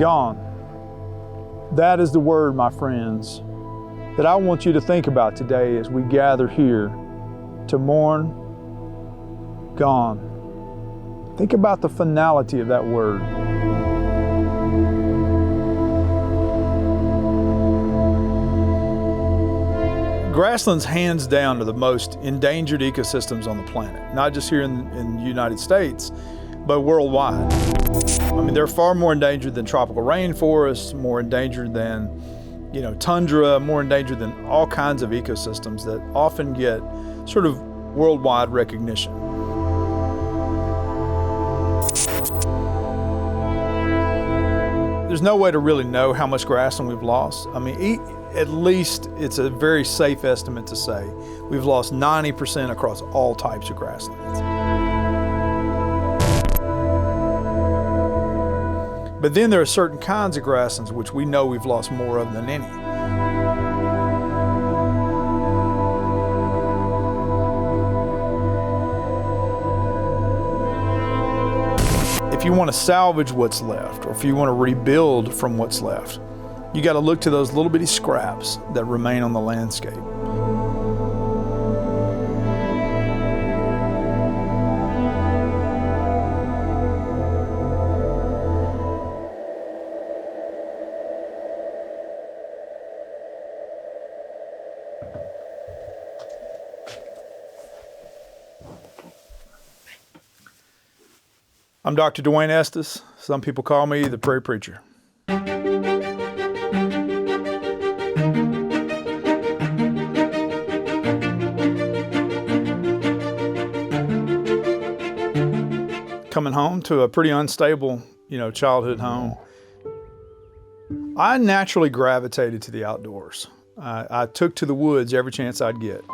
Gone. That is the word, my friends, that I want you to think about today as we gather here to mourn. Gone. Think about the finality of that word. Grasslands, hands down, are the most endangered ecosystems on the planet, not just here in the United States, but worldwide. I mean, they're far more endangered than tropical rainforests, more endangered than, tundra, more endangered than all kinds of ecosystems that often get sort of worldwide recognition. There's no way to really know how much grassland we've lost. I mean, at least it's a very safe estimate to say we've lost 90% across all types of grasslands. But then there are certain kinds of grasslands which we know we've lost more of than any. If you want to salvage what's left, or if you want to rebuild from what's left, you got to look to those little bitty scraps that remain on the landscape. I'm Dr. Dwayne Estes. Some people call me the Prairie Preacher. Coming home to a pretty unstable, childhood home, I naturally gravitated to the outdoors. I took to the woods every chance I'd get.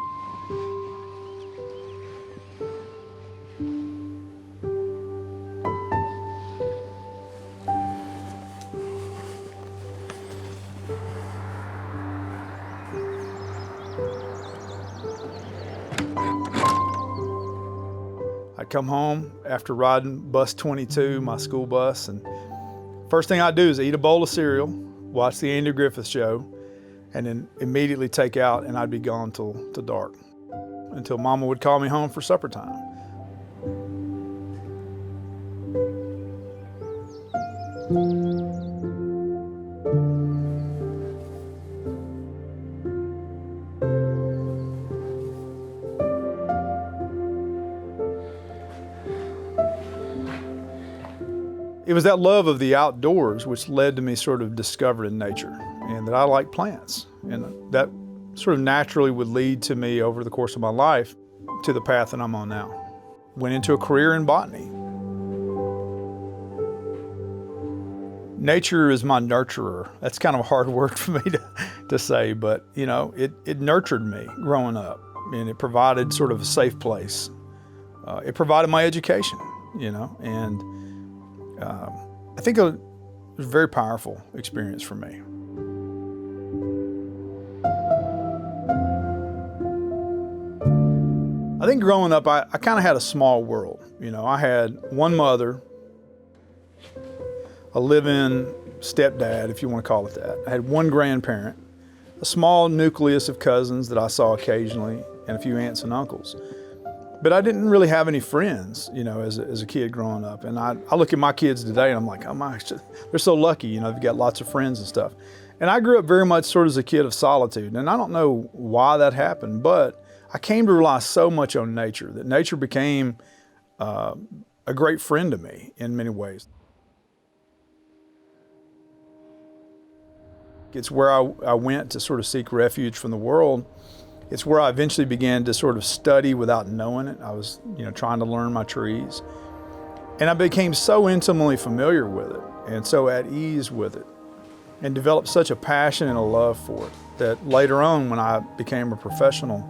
I'd come home after riding bus 22, my school bus, and first thing I'd do is eat a bowl of cereal, watch the Andy Griffith Show, and then immediately take out, and I'd be gone till dark, until Mama would call me home for supper time. It was that love of the outdoors which led to me sort of discovering nature, and that I like plants. And that sort of naturally would lead to me over the course of my life to the path that I'm on now. Went into a career in botany. Nature is my nurturer. That's kind of a hard word for me to say, but it nurtured me growing up, and it provided sort of a safe place. It provided my education, and I think it was a very powerful experience for me. I think growing up, I kind of had a small world. I had one mother, a live-in stepdad, if you want to call it that. I had one grandparent, a small nucleus of cousins that I saw occasionally, and a few aunts and uncles. But I didn't really have any friends, as a kid growing up. And I look at my kids today and I'm like, oh my, they're so lucky, they've got lots of friends and stuff. And I grew up very much sort of as a kid of solitude. And I don't know why that happened, but I came to rely so much on nature that nature became a great friend to me in many ways. It's where I went to sort of seek refuge from the world. It's where I eventually began to sort of study without knowing it. I was, trying to learn my trees. And I became so intimately familiar with it and so at ease with it, and developed such a passion and a love for it that later on, when I became a professional,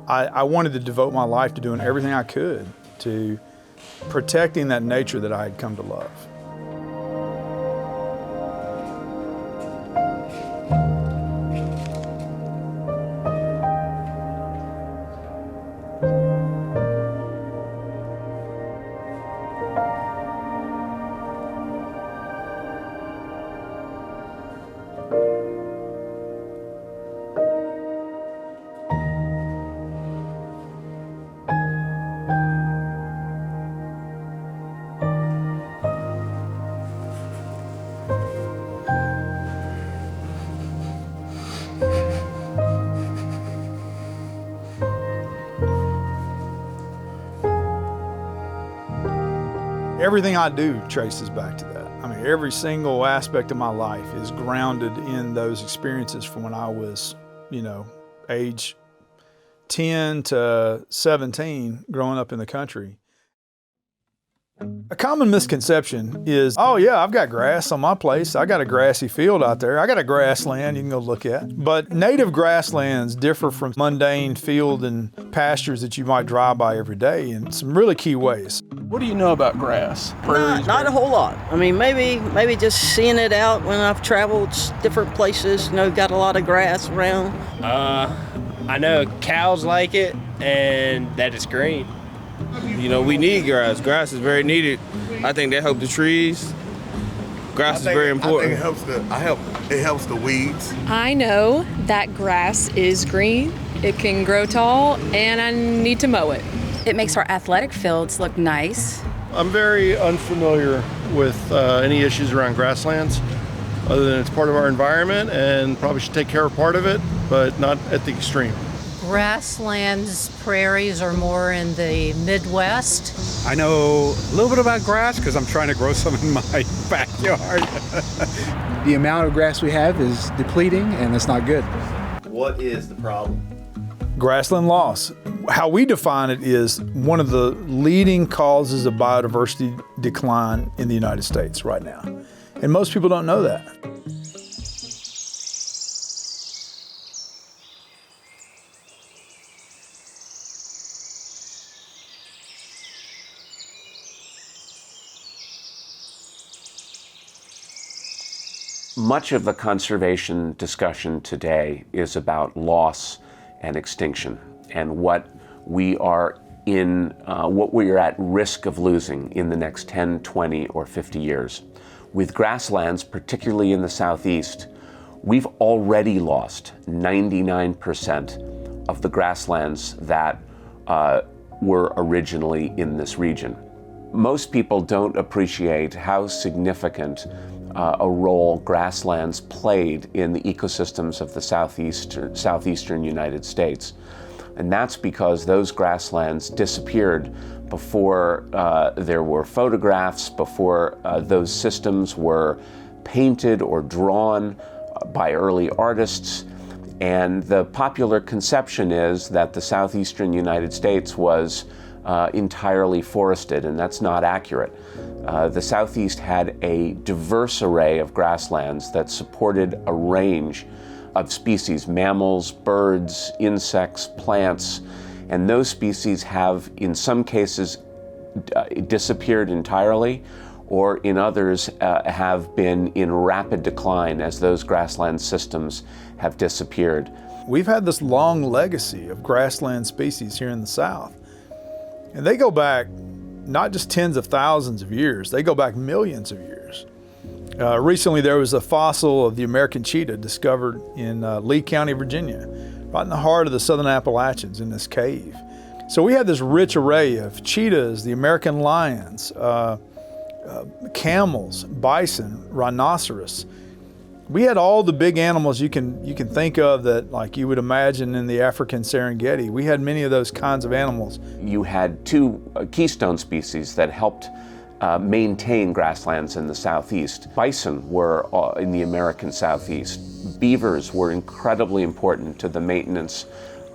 I wanted to devote my life to doing everything I could to protecting that nature that I had come to love. Everything I do traces back to that. I mean, every single aspect of my life is grounded in those experiences from when I was, age 10 to 17 growing up in the country. A common misconception is, oh yeah, I've got grass on my place. I got a grassy field out there. I got a grassland you can go look at. But native grasslands differ from mundane field and pastures that you might drive by every day in some really key ways. What do you know about grass? Not a whole lot. I mean, maybe just seeing it out when I've traveled different places, got a lot of grass around. I know cows like it and that it's green. We need grass. Grass is very needed. I think that helps the trees. Grass is very important. I think it helps the weeds. I know that grass is green, it can grow tall, and I need to mow it. It makes our athletic fields look nice. I'm very unfamiliar with any issues around grasslands, other than it's part of our environment and probably should take care of part of it, but not at the extreme. Grasslands, prairies are more in the Midwest. I know a little bit about grass because I'm trying to grow some in my backyard. The amount of grass we have is depleting, and it's not good. What is the problem? Grassland loss. How we define it is one of the leading causes of biodiversity decline in the United States right now. And most people don't know that. Much of the conservation discussion today is about loss and extinction and what we are at risk of losing in the next 10, 20, or 50 years. With grasslands, particularly in the Southeast, we've already lost 99% of the grasslands that were originally in this region. Most people don't appreciate how significant a role grasslands played in the ecosystems of the southeastern United States. And that's because those grasslands disappeared before there were photographs, before those systems were painted or drawn by early artists. And the popular conception is that the southeastern United States was entirely forested, and that's not accurate. The Southeast had a diverse array of grasslands that supported a range of species, mammals, birds, insects, plants, and those species have, in some cases, disappeared entirely, or in others have been in rapid decline as those grassland systems have disappeared. We've had this long legacy of grassland species here in the South, and they go back not just tens of thousands of years, they go back millions of years. Recently there was a fossil of the American cheetah discovered in Lee County, Virginia, right in the heart of the Southern Appalachians in this cave. So we had this rich array of cheetahs, the American lions, camels, bison, rhinoceros. We had all the big animals you can think of that, like you would imagine in the African Serengeti. We had many of those kinds of animals. You had two keystone species that helped maintain grasslands in the Southeast. Bison were in the American Southeast. Beavers were incredibly important to the maintenance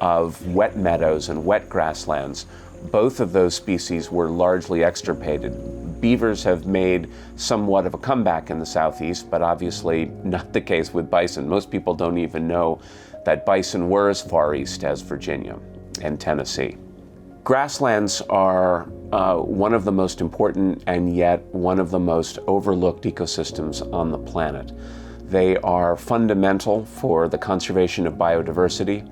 of wet meadows and wet grasslands. Both of those species were largely extirpated. Beavers have made somewhat of a comeback in the Southeast, but obviously not the case with bison. Most people don't even know that bison were as far east as Virginia and Tennessee. Grasslands are one of the most important and yet one of the most overlooked ecosystems on the planet. They are fundamental for the conservation of biodiversity.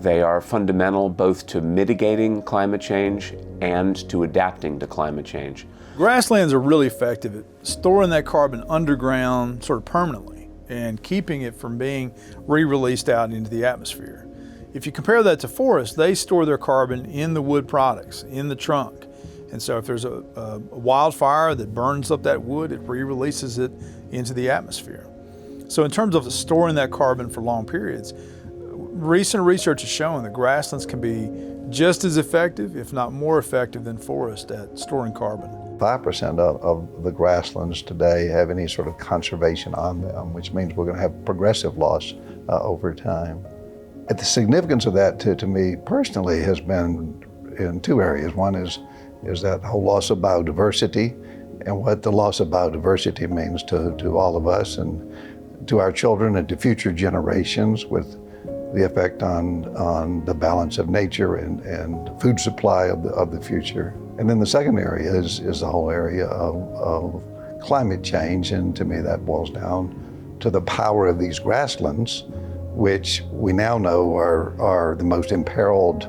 They are fundamental both to mitigating climate change and to adapting to climate change. Grasslands are really effective at storing that carbon underground sort of permanently and keeping it from being re-released out into the atmosphere. If you compare that to forests, they store their carbon in the wood products, in the trunk. And so if there's a wildfire that burns up that wood, it re-releases it into the atmosphere. So in terms of storing that carbon for long periods, recent research has shown that grasslands can be just as effective, if not more effective, than forests at storing carbon. 5% of the grasslands today have any sort of conservation on them, which means we're going to have progressive loss over time. The significance of that to me personally has been in two areas. One is that whole loss of biodiversity and what the loss of biodiversity means to all of us and to our children and to future generations, with the effect on the balance of nature and food supply of the future. And then the second area is the whole area of climate change, and to me that boils down to the power of these grasslands, which we now know are the most imperiled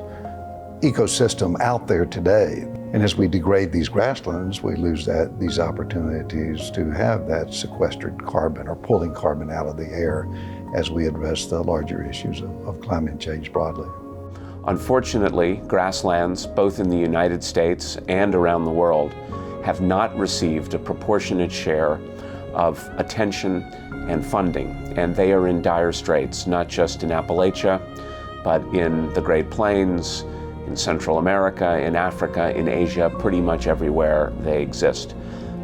ecosystem out there today. And as we degrade these grasslands, we lose these opportunities to have that sequestered carbon or pulling carbon out of the air as we address the larger issues of climate change broadly. Unfortunately, grasslands, both in the United States and around the world, have not received a proportionate share of attention and funding, and they are in dire straits, not just in Appalachia, but in the Great Plains, in Central America, in Africa, in Asia, pretty much everywhere they exist.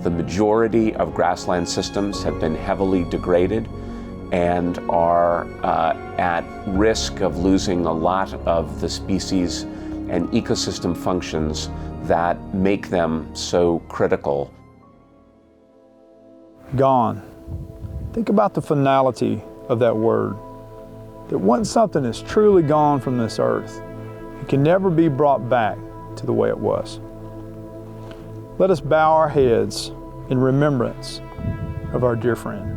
The majority of grassland systems have been heavily degraded and are at risk of losing a lot of the species and ecosystem functions that make them so critical. Gone. Think about the finality of that word. That once something is truly gone from this earth, it can never be brought back to the way it was. Let us bow our heads in remembrance of our dear friend.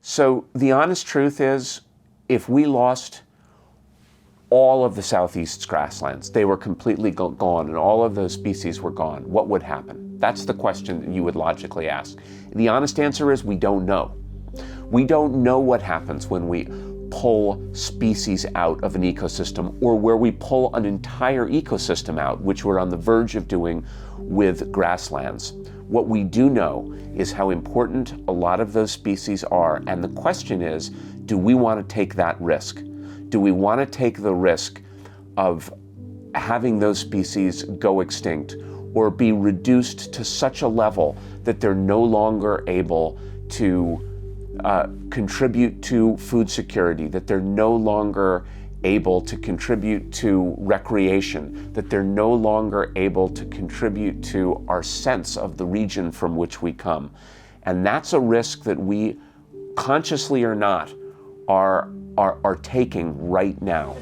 So the honest truth is, if we lost all of the Southeast's grasslands, they were completely gone, and all of those species were gone, what would happen? That's the question that you would logically ask. The honest answer is we don't know. We don't know what happens when we pull species out of an ecosystem, or where we pull an entire ecosystem out, which we're on the verge of doing with grasslands. What we do know is how important a lot of those species are, and the question is, do we want to take that risk? Do we want to take the risk of having those species go extinct or be reduced to such a level that they're no longer able to contribute to food security, that they're no longer able to contribute to recreation, that they're no longer able to contribute to our sense of the region from which we come? And that's a risk that we, consciously or not, are taking right now.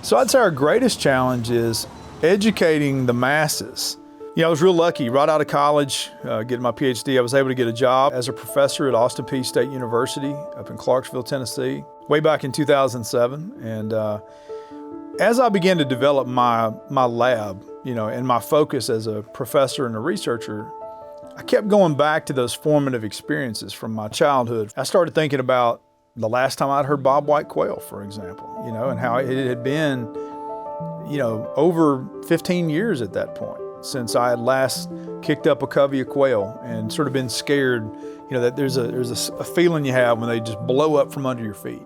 So I'd say our greatest challenge is educating the masses. You know, I was real lucky. Right out of college, getting my PhD, I was able to get a job as a professor at Austin Peay State University up in Clarksville, Tennessee, way back in 2007. And as I began to develop my lab, you know, and my focus as a professor and a researcher, I kept going back to those formative experiences from my childhood. I started thinking about the last time I'd heard bobwhite quail, for example, you know, and how it had been, you know, over 15 years at that point since I had last kicked up a covey of quail and sort of been scared, you know, that there's a feeling you have when they just blow up from under your feet.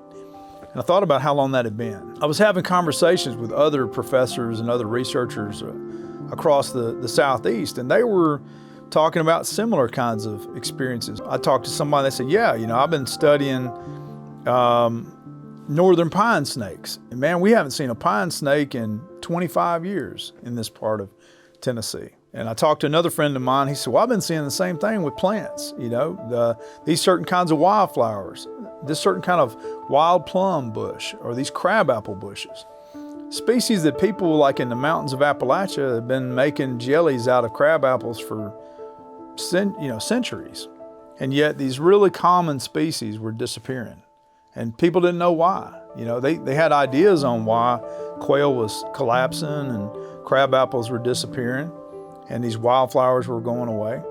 And I thought about how long that had been. I was having conversations with other professors and other researchers across the Southeast, and they were talking about similar kinds of experiences. I talked to somebody that said, yeah, you know, I've been studying northern pine snakes. And man, we haven't seen a pine snake in 25 years in this part of Tennessee. And I talked to another friend of mine, he said, well, I've been seeing the same thing with plants, you know, these certain kinds of wildflowers, this certain kind of wild plum bush, or these crabapple bushes. Species that people like in the mountains of Appalachia have been making jellies out of crab apples for centuries. And yet these really common species were disappearing. And people didn't know why. You know, they had ideas on why quail was collapsing and crab apples were disappearing and these wildflowers were going away.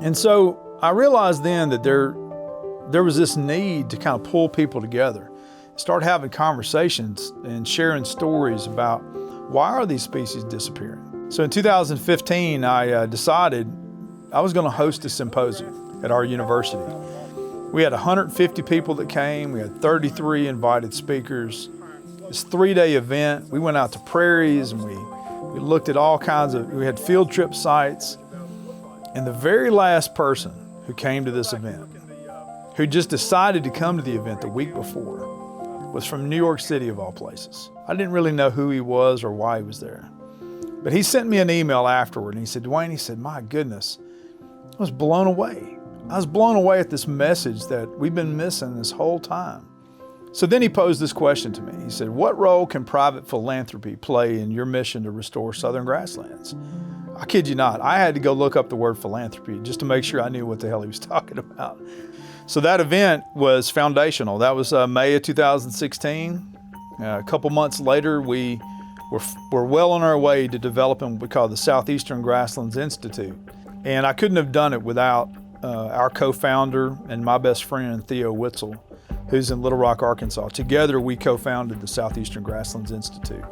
And so I realized then that there was this need to kind of pull people together, start having conversations and sharing stories about why are these species disappearing. So in 2015, I decided I was going to host a symposium at our university We had 150 people that came. We had 33 invited speakers. This 3-day event. We went out to prairies and we looked at all kinds of, we had field trip sites. And the very last person who came to this event, who just decided to come to the event the week before, was from New York City of all places. I didn't really know who he was or why he was there. But he sent me an email afterward and he said, Dwayne, he said, my goodness, I was blown away. I was blown away at this message that we've been missing this whole time. So then he posed this question to me. He said, what role can private philanthropy play in your mission to restore southern grasslands? I kid you not, I had to go look up the word philanthropy just to make sure I knew what the hell he was talking about. So that event was foundational. That was May of 2016. A couple months later, we were well on our way to developing what we call the Southeastern Grasslands Institute. And I couldn't have done it without our co-founder and my best friend, Theo Witzel, who's in Little Rock, Arkansas. Together, we co-founded the Southeastern Grasslands Institute.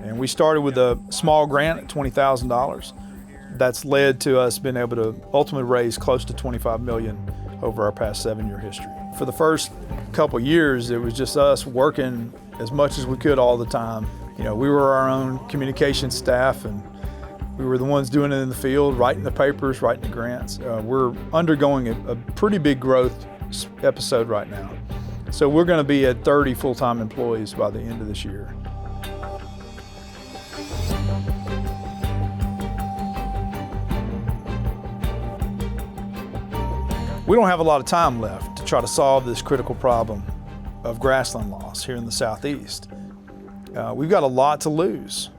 And we started with a small grant at $20,000. That's led to us being able to ultimately raise close to $25 million over our past 7-year history. For the first couple years, it was just us working as much as we could all the time. You know, we were our own communication staff and we were the ones doing it in the field, writing the papers, writing the grants. We're undergoing a pretty big growth episode right now. So we're going to be at 30 full-time employees by the end of this year. We don't have a lot of time left to try to solve this critical problem of grassland loss here in the Southeast. We've got a lot to lose.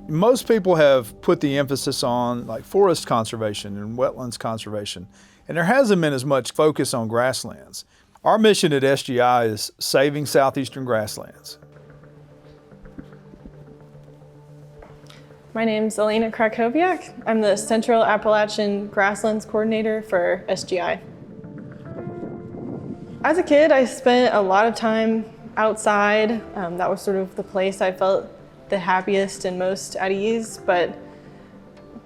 Most people have put the emphasis on like forest conservation and wetlands conservation, and there hasn't been as much focus on grasslands. Our mission at SGI is saving southeastern grasslands. My name's Elena Krakowiak. I'm the Central Appalachian Grasslands Coordinator for SGI. As a kid, I spent a lot of time outside. That was sort of the place I felt the happiest and most at ease, but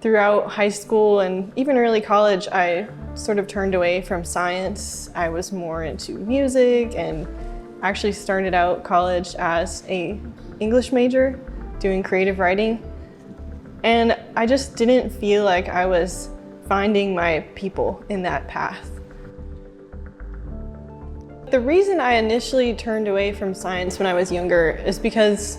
throughout high school and even early college, I sort of turned away from science. I was more into music and actually started out college as an English major doing creative writing. And I just didn't feel like I was finding my people in that path. The reason I initially turned away from science when I was younger is because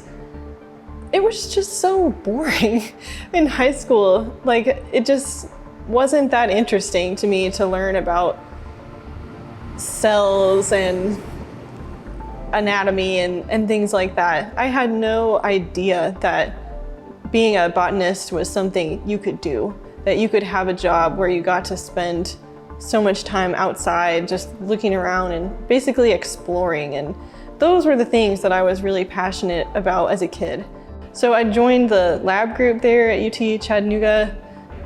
it was just so boring in high school. Like, it just wasn't that interesting to me to learn about cells and anatomy and things like that. I had no idea that being a botanist was something you could do, that you could have a job where you got to spend so much time outside just looking around and basically exploring. And those were the things that I was really passionate about as a kid. So I joined the lab group there at UT Chattanooga.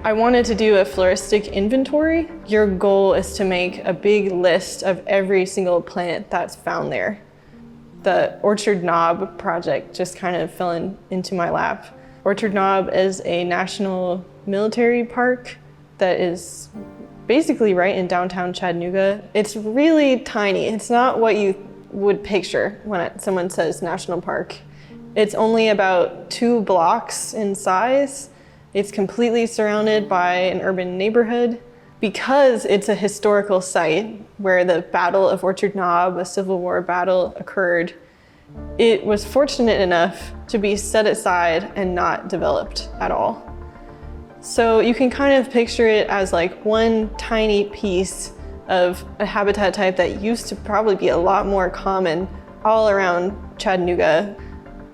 I wanted to do a floristic inventory. Your goal is to make a big list of every single plant that's found there. The Orchard Knob project just kind of fell into my lap. Orchard Knob is a national military park that is basically right in downtown Chattanooga. It's really tiny. It's not what you would picture when someone says national park. It's only about 2 blocks in size. It's completely surrounded by an urban neighborhood. Because it's a historical site where the Battle of Orchard Knob, a Civil War battle, occurred, it was fortunate enough to be set aside and not developed at all. So you can kind of picture it as like one tiny piece of a habitat type that used to probably be a lot more common all around Chattanooga.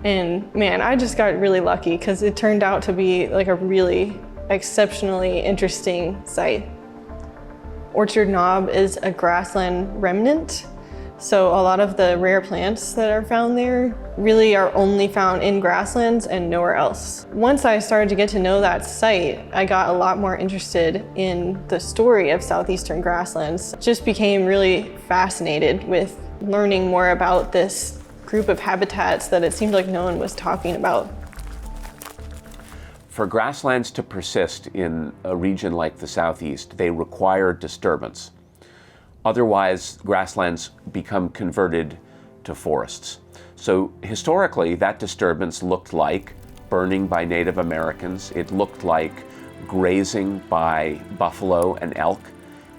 And man, I just got really lucky because it turned out to be like a really exceptionally interesting site. Orchard Knob is a grassland remnant. So a lot of the rare plants that are found there really are only found in grasslands and nowhere else. Once I started to get to know that site, I got a lot more interested in the story of southeastern grasslands. Just became really fascinated with learning more about this group of habitats that it seemed like no one was talking about. For grasslands to persist in a region like the Southeast, they require disturbance. Otherwise, grasslands become converted to forests. So historically, that disturbance looked like burning by Native Americans. It looked like grazing by buffalo and elk.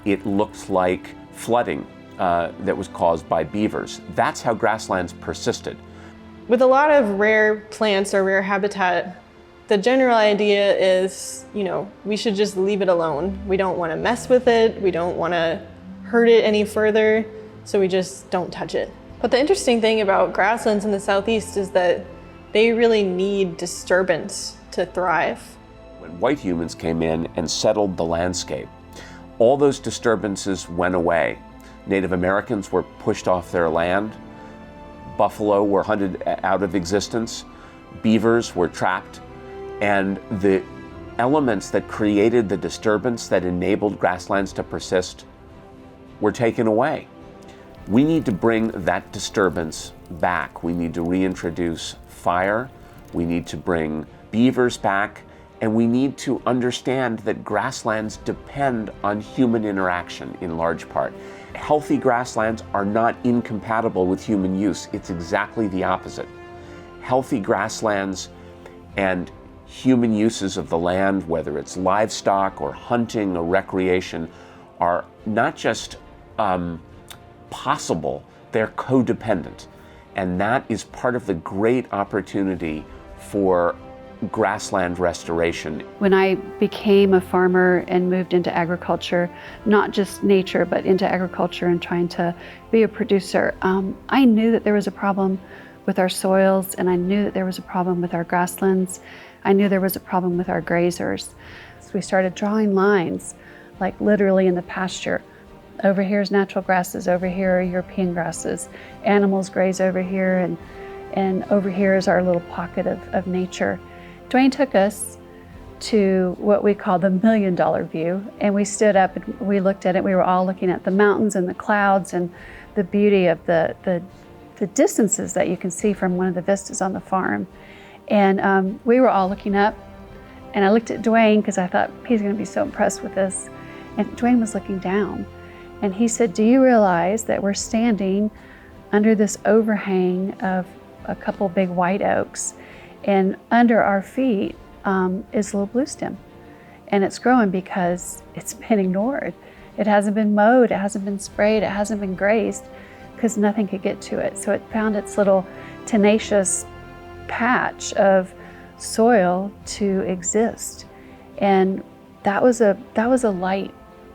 It looked like flooding that was caused by beavers. That's how grasslands persisted. With a lot of rare plants or rare habitat, the general idea is, we should just leave it alone. We don't want to mess with it. We don't want to hurt it any further, so we just don't touch it. But the interesting thing about grasslands in the Southeast is that they really need disturbance to thrive. When white humans came in and settled the landscape, all those disturbances went away. Native Americans were pushed off their land. Buffalo were hunted out of existence. Beavers were trapped. And the elements that created the disturbance that enabled grasslands to persist were taken away. We need to bring that disturbance back. We need to reintroduce fire. We need to bring beavers back. And we need to understand that grasslands depend on human interaction in large part. Healthy grasslands are not incompatible with human use. It's exactly the opposite. Healthy grasslands and human uses of the land, whether it's livestock or hunting or recreation, are not just possible, they're codependent. And that is part of the great opportunity for grassland restoration. When I became a farmer and moved into agriculture, not just nature, but into agriculture and trying to be a producer, I knew that there was a problem with our soils, and I knew that there was a problem with our grasslands. I knew there was a problem with our grazers. So we started drawing lines, like literally in the pasture. Over here is natural grasses, over here are European grasses. Animals graze over here, and over here is our little pocket of nature. Dwayne took us to what we call the $1 million view, and we stood up and we looked at it. We were all looking at the mountains and the clouds and the beauty of the distances that you can see from one of the vistas on the farm. And we were all looking up, and I looked at Dwayne because I thought he's going to be so impressed with this. And Dwayne was looking down, and he said, "Do you realize that we're standing under this overhang of a couple big white oaks, and under our feet is little bluestem, and it's growing because it's been ignored. It hasn't been mowed, it hasn't been sprayed, it hasn't been grazed because nothing could get to it. So it found its little tenacious patch of soil to exist." And that was a light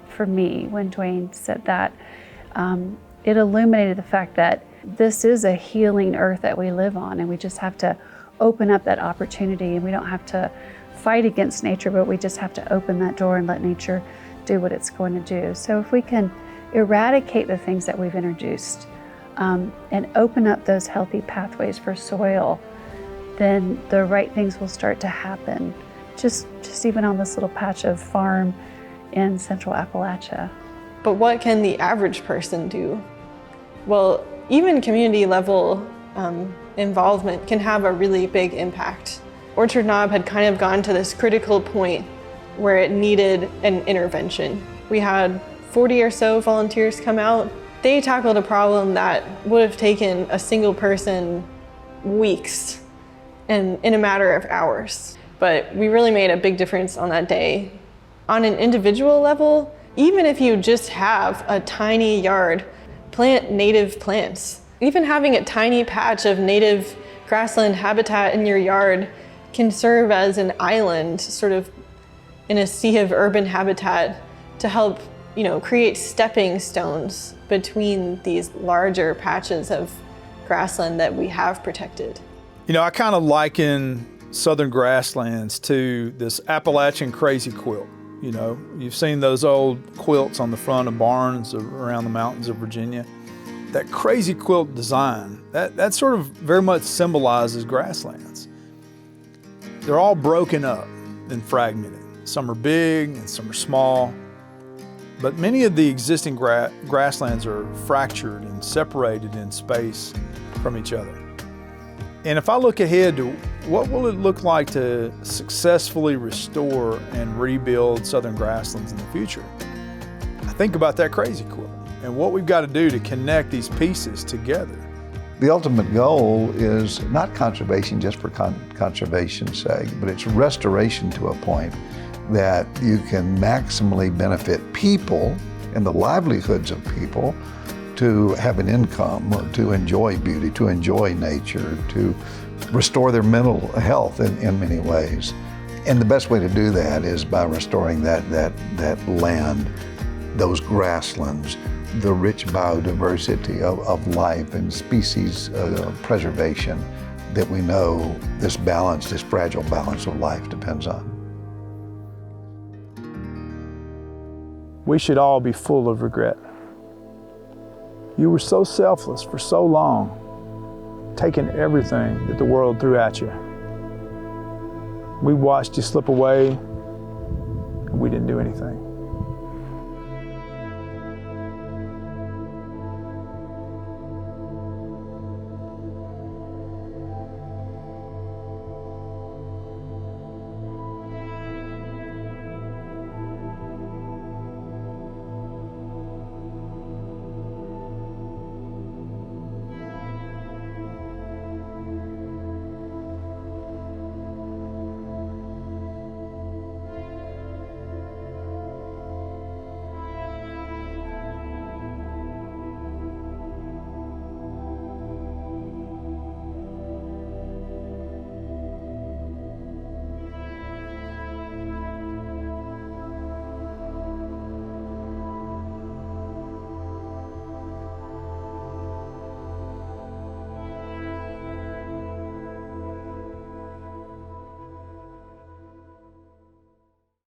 for me when Dwayne said that. It illuminated the fact that this is a healing earth that we live on, and we just have to open up that opportunity, and we don't have to fight against nature, but we just have to open that door and let nature do what it's going to do. So if we can eradicate the things that we've introduced and open up those healthy pathways for soil, then the right things will start to happen, just even on this little patch of farm in central Appalachia. But what can the average person do? Well, even community level involvement can have a really big impact. Orchard Knob had kind of gone to this critical point where it needed an intervention. We had 40 or so volunteers come out. They tackled a problem that would have taken a single person weeks and in a matter of hours. But we really made a big difference on that day. On an individual level, even if you just have a tiny yard, plant native plants. Even having a tiny patch of native grassland habitat in your yard can serve as an island, sort of in a sea of urban habitat, to help, create stepping stones between these larger patches of grassland that we have protected. I kind of liken southern grasslands to this Appalachian crazy quilt. You've seen those old quilts on the front of barns around the mountains of Virginia. That crazy quilt design, that sort of very much symbolizes grasslands. They're all broken up and fragmented. Some are big and some are small, but many of the existing grasslands are fractured and separated in space from each other. And if I look ahead to what will it look like to successfully restore and rebuild southern grasslands in the future, I think about that crazy quilt. and what we've got to do to connect these pieces together. The ultimate goal is not conservation just for conservation's sake, but it's restoration to a point that you can maximally benefit people and the livelihoods of people to have an income or to enjoy beauty, to enjoy nature, to restore their mental health in many ways. And the best way to do that is by restoring that land, those grasslands, the rich biodiversity of life and species preservation that we know this balance, this fragile balance of life depends on. We should all be full of regret. You were so selfless for so long, taking everything that the world threw at you. We watched you slip away, and we didn't do anything.